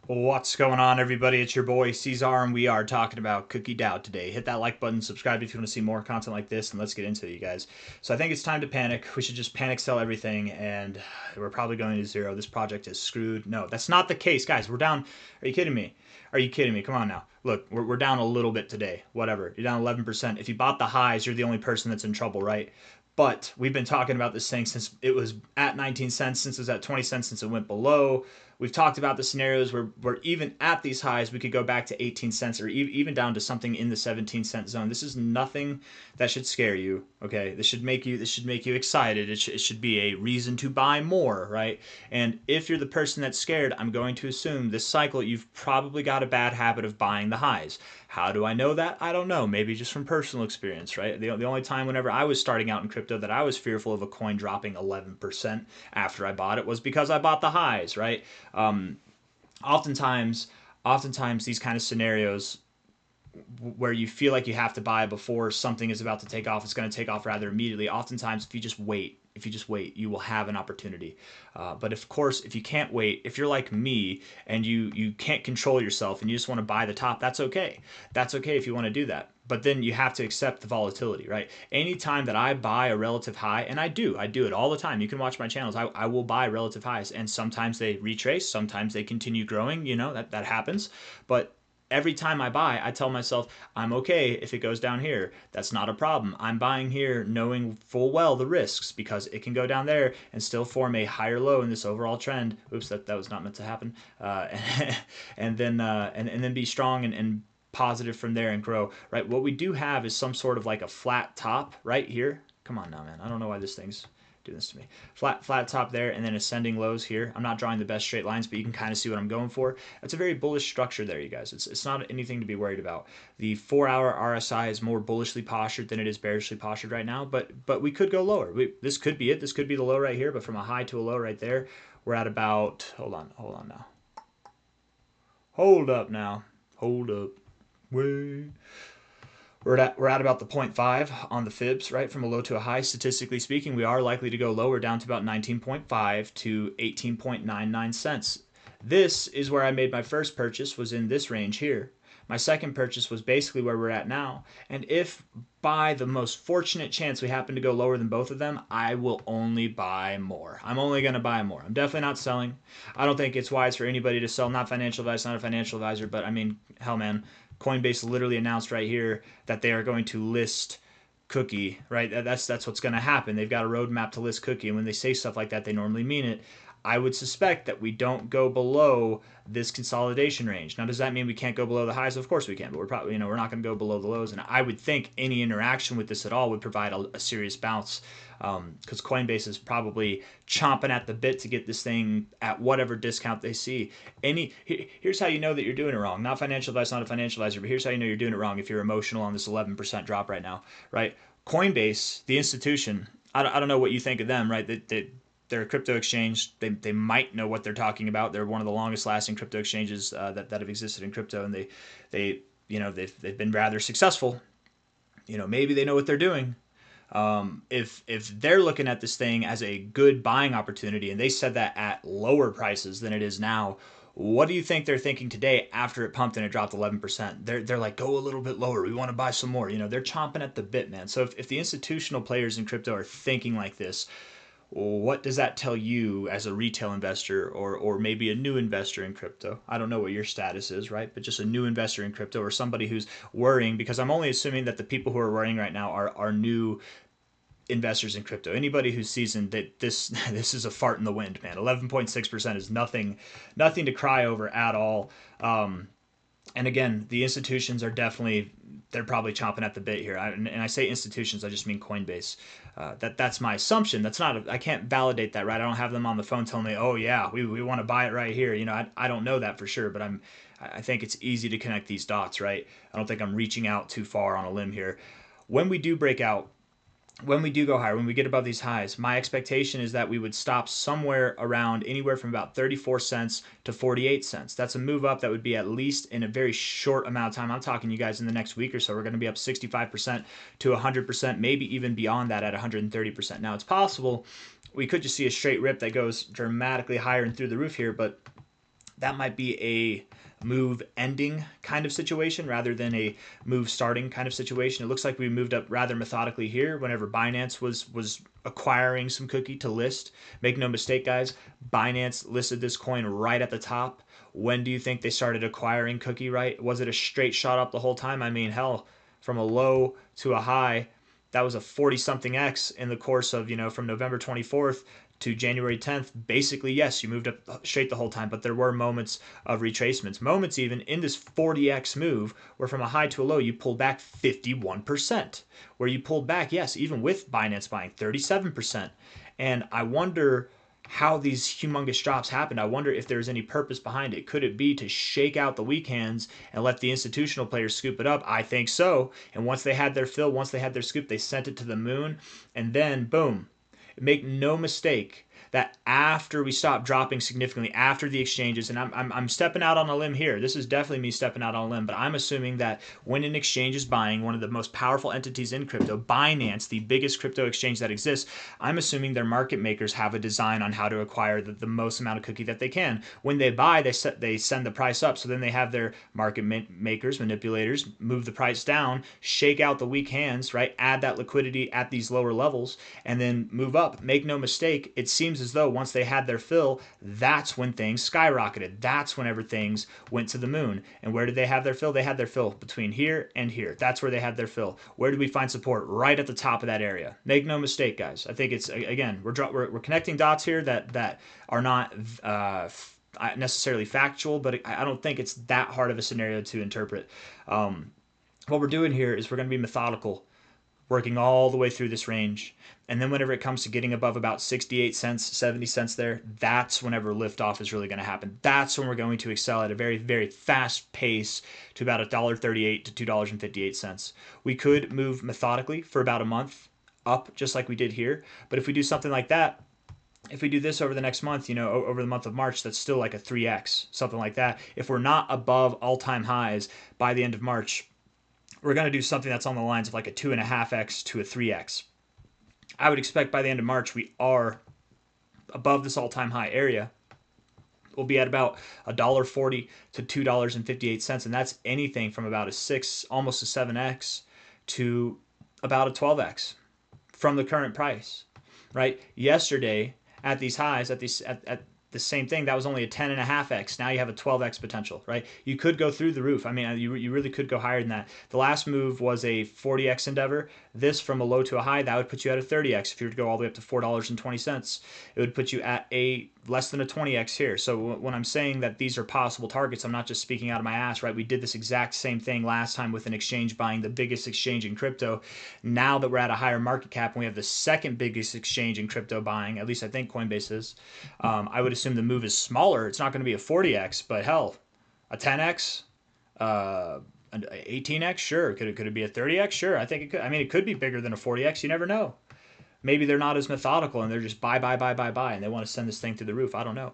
What's going on, everybody? It's your boy C-Zar, and we are talking about Cookie Dow today. Hit that like button, subscribe if you want to see more content like this, and let's get into it, you guys. So I think it's time to panic. We should just panic sell everything, and we're probably going to zero. This project is screwed. No, that's not the case, guys. We're down. Are you kidding me? Are you kidding me? Come on now. Look, we're down a little bit today. Whatever. You're down 11%. If you bought the highs, you're the only person that's in trouble, right? But we've been talking about this thing since it was at 19 cents, since it was at 20 cents, since it went below. We've talked about the scenarios where even at these highs, we could go back to 18 cents or even down to something in the 17-cent zone. This is nothing that should scare you. Okay, this should make you excited. It should be a reason to buy more, right? And if you're the person that's scared, I'm going to assume this cycle you've probably got a bad habit of buying the highs. How do I know that? I don't know. Maybe just from personal experience, right? The only time whenever I was starting out in crypto that I was fearful of a coin dropping 11% after I bought it was because I bought the highs, right? Um, oftentimes, oftentimes these kind of scenarios where you feel like you have to buy before something is about to take off, it's going to take off rather immediately. Oftentimes, if you just wait, you will have an opportunity. But of course, if you can't wait, if you're like me and you can't control yourself and you just want to buy the top, that's okay. That's okay if you want to do that. But then you have to accept the volatility, right? Anytime that I buy a relative high, and I do it all the time. You can watch my channels. I will buy relative highs, and sometimes they retrace, sometimes they continue growing. That happens. But every time I buy, I tell myself, I'm okay if it goes down here. That's not a problem. I'm buying here knowing full well the risks because it can go down there and still form a higher low in this overall trend. Oops, that was not meant to happen. And then be strong and positive from there and grow, right? What we do have is some sort of like a flat top right here. Come on now, man. I don't know why this thing's doing this to me. Flat top there, and then ascending lows here. I'm not drawing the best straight lines, but you can kind of see what I'm going for. It's a very bullish structure there, you guys. It's not anything to be worried about. The 4-hour RSI is more bullishly postured than it is bearishly postured right now, but we could go lower. This could be it. This could be the low right here, but from a high to a low right there, we're at about, hold on now. Hold up now. Hold up. Wait. We're at about the zero point 0.5 on the fibs, right? From a low to a high. Statistically speaking, we are likely to go lower down to about 19.5 to 18.99 cents. This is where I made my first purchase, was in this range here. My second purchase was basically where we're at now. And if by the most fortunate chance we happen to go lower than both of them, I will only buy more. I'm only going to buy more. I'm definitely not selling. I don't think it's wise for anybody to sell. Not financial advice, not a financial advisor, but I mean, hell, man, Coinbase literally announced right here that they are going to list Cookie, right? That's what's going to happen. They've got a roadmap to list Cookie, and when they say stuff like that, they normally mean it. I would suspect that we don't go below this consolidation range. Now, does that mean we can't go below the highs? Of course we can, but we're not going to go below the lows. And I would think any interaction with this at all would provide a serious bounce, because Coinbase is probably chomping at the bit to get this thing at whatever discount they see. Here's how you know that you're doing it wrong. Not financial advice, not a financial advisor, but here's how you know you're doing it wrong if you're emotional on this 11% drop right now, right? Coinbase, the institution, I don't know what you think of them, right? They're a crypto exchange. They might know what they're talking about. They're one of the longest lasting crypto exchanges that have existed in crypto, and they've been rather successful. Maybe they know what they're doing. If they're looking at this thing as a good buying opportunity, and they said that at lower prices than it is now, what do you think they're thinking today after it pumped and it dropped 11%? They're like, go a little bit lower. We want to buy some more. They're chomping at the bit, man. So if the institutional players in crypto are thinking like this, what does that tell you as a retail investor, or maybe a new investor in crypto? I don't know what your status is, right? But just a new investor in crypto, or somebody who's worrying, because I'm only assuming that the people who are worrying right now are new investors in crypto. Anybody who's seasoned, that this this is a fart in the wind, man. 11.6% is nothing to cry over at all. And again, the institutions are definitely, they're probably chomping at the bit here. And I say institutions, I just mean Coinbase. That's my assumption. That's not, I can't validate that, right? I don't have them on the phone telling me, oh yeah, we want to buy it right here. I don't know that for sure, but I think it's easy to connect these dots, right? I don't think I'm reaching out too far on a limb here. When we do break out, when we do go higher, when we get above these highs, my expectation is that we would stop somewhere around anywhere from about 34 cents to 48 cents. That's a move up that would be at least in a very short amount of time. I'm talking you guys in the next week or so. We're going to be up 65% to 100%, maybe even beyond that at 130%. Now, it's possible we could just see a straight rip that goes dramatically higher and through the roof here, but that might be a move ending kind of situation rather than a move starting kind of situation. It looks like we moved up rather methodically here whenever Binance was acquiring some cookie to list. Make no mistake, guys, Binance listed this coin right at the top. When do you think they started acquiring cookie, right? Was it a straight shot up the whole time? I mean, hell, from a low to a high, that was a 40 something X in the course of, from November 24th to January 10th. Basically, yes, you moved up straight the whole time, but there were moments of retracements. Moments even in this 40x move where from a high to a low, you pulled back 51%. Where you pulled back, yes, even with Binance buying 37%. And I wonder how these humongous drops happened. I wonder if there's any purpose behind it. Could it be to shake out the weak hands and let the institutional players scoop it up? I think so. And once they had their fill, once they had their scoop, they sent it to the moon. And then, boom. Make no mistake that after we stop dropping significantly, after the exchanges, and I'm stepping out on a limb here. This is definitely me stepping out on a limb, but I'm assuming that when an exchange is buying one of the most powerful entities in crypto, Binance, the biggest crypto exchange that exists, I'm assuming their market makers have a design on how to acquire the most amount of cookie that they can. When they buy, they send the price up, so then they have their market makers, manipulators, move the price down, shake out the weak hands, right? Add that liquidity at these lower levels, and then move up. Make no mistake, it seems as though once they had their fill, that's when things skyrocketed. That's whenever things went to the moon. And where did they have their fill? They had their fill between here and here. That's where they had their fill. Where did we find support? Right at the top of that area. Make no mistake, guys. I think it's, again, we're connecting dots here that are not necessarily factual, but I don't think it's that hard of a scenario to interpret. What we're doing here is we're going to be methodical, working all the way through this range. And then whenever it comes to getting above about 68 cents, 70 cents there, that's whenever liftoff is really going to happen. That's when we're going to excel at a very, very fast pace to about $1.38 to $2.58. We could move methodically for about a month up, just like we did here. But if we do something like that, if we do this over the next month, over the month of March, that's still like a 3x, something like that. If we're not above all-time highs by the end of March, we're going to do something that's on the lines of like a 2.5x to a 3x. I would expect by the end of March we are above this all-time high area. We'll be at about $1.40 to $2.58, and that's anything from about a 6, almost a 7x to about a 12x from the current price, right? Yesterday at these highs, at the same thing, that was only a 10.5x. Now you have a 12x potential, right? You could go through the roof. I mean, you really could go higher than that. The last move was a 40x endeavor. This from a low to a high, that would put you at a 30x. If you were to go all the way up to $4.20, it would put you at a less than a 20x here. So when I'm saying that these are possible targets, I'm not just speaking out of my ass, right? We did this exact same thing last time with an exchange buying the biggest exchange in crypto. Now that we're at a higher market cap and we have the second biggest exchange in crypto buying, at least I think Coinbase is, I would assume the move is smaller. It's not going to be a 40x, but hell, a 10x, an 18x, sure. Could it be a 30x? Sure. I think it could. I mean, it could be bigger than a 40x. You never know. Maybe they're not as methodical and they're just buy, and they want to send this thing through the roof. I don't know.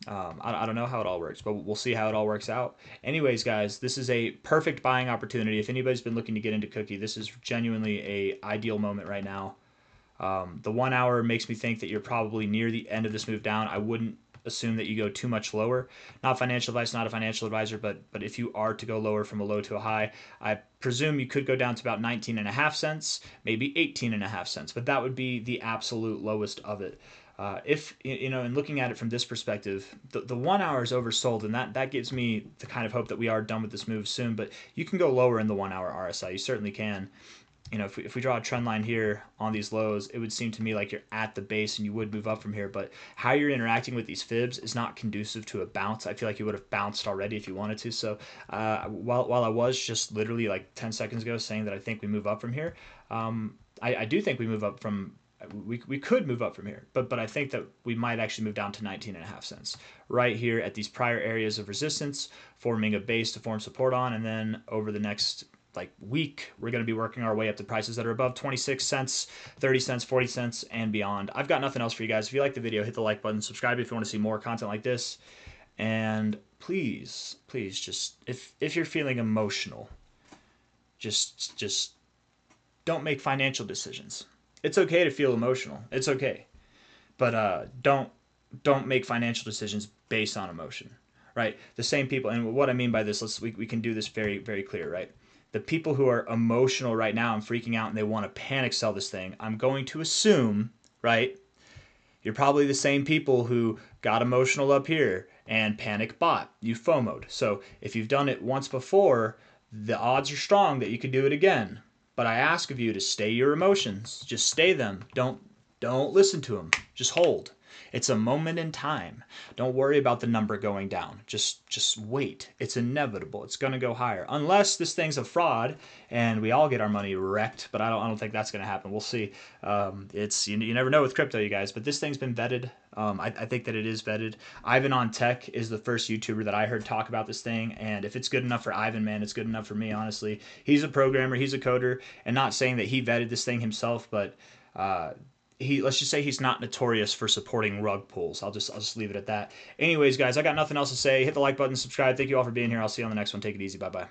I don't know how it all works, but we'll see how it all works out. Anyways, guys, this is a perfect buying opportunity. If anybody's been looking to get into Cookie, this is genuinely a ideal moment right now. The 1 hour makes me think that you're probably near the end of this move down. I wouldn't assume that you go too much lower. Not financial advice, not a financial advisor, but if you are to go lower from a low to a high, I presume you could go down to about 19.5 cents, maybe 18.5 cents, but that would be the absolute lowest of it. If in looking at it from this perspective, the 1 hour is oversold, and that gives me the kind of hope that we are done with this move soon. But you can go lower in the 1 hour RSI. You certainly can. If we draw a trend line here on these lows, it would seem to me like you're at the base and you would move up from here. But how you're interacting with these fibs is not conducive to a bounce. I feel like you would have bounced already if you wanted to. So while I was just literally like 10 seconds ago saying that I think we move up from here, I do think we move up from. We could move up from here, but I think that we might actually move down to 19.5 cents right here at these prior areas of resistance, forming a base to form support on, and then over the next week, we're going to be working our way up to prices that are above 26 cents, 30 cents, 40 cents, and beyond. I've got nothing else for you guys. If you like the video, hit the like button, subscribe if you want to see more content like this, and please, just if you're feeling emotional, just don't make financial decisions. It's okay to feel emotional. It's okay, but don't make financial decisions based on emotion. right? The same people. And what I mean by this, we can do this very, very clear, right? The people who are emotional right now and freaking out and they want to panic sell this thing, I'm going to assume, right? You're probably the same people who got emotional up here and panic bought. You FOMO'd. So if you've done it once before, the odds are strong that you could do it again. But I ask of you to stay your emotions. Just stay them. Don't listen to them. Just hold. It's a moment in time. Don't worry about the number going down. Just wait. It's inevitable. It's going to go higher. Unless this thing's a fraud and we all get our money wrecked, but I don't think that's going to happen. We'll see. It's you never know with crypto, you guys, but this thing's been vetted. I think that it is vetted. Ivan on Tech is the first YouTuber that I heard talk about this thing, and if it's good enough for Ivan, man, it's good enough for me, honestly. He's a programmer, he's a coder, and not saying that he vetted this thing himself, but let's just say he's not notorious for supporting rug pulls. I'll just leave it at that. Anyways, guys, I got nothing else to say. Hit the like button, subscribe. Thank you all for being here. I'll see you on the next one. Take it easy. Bye-bye.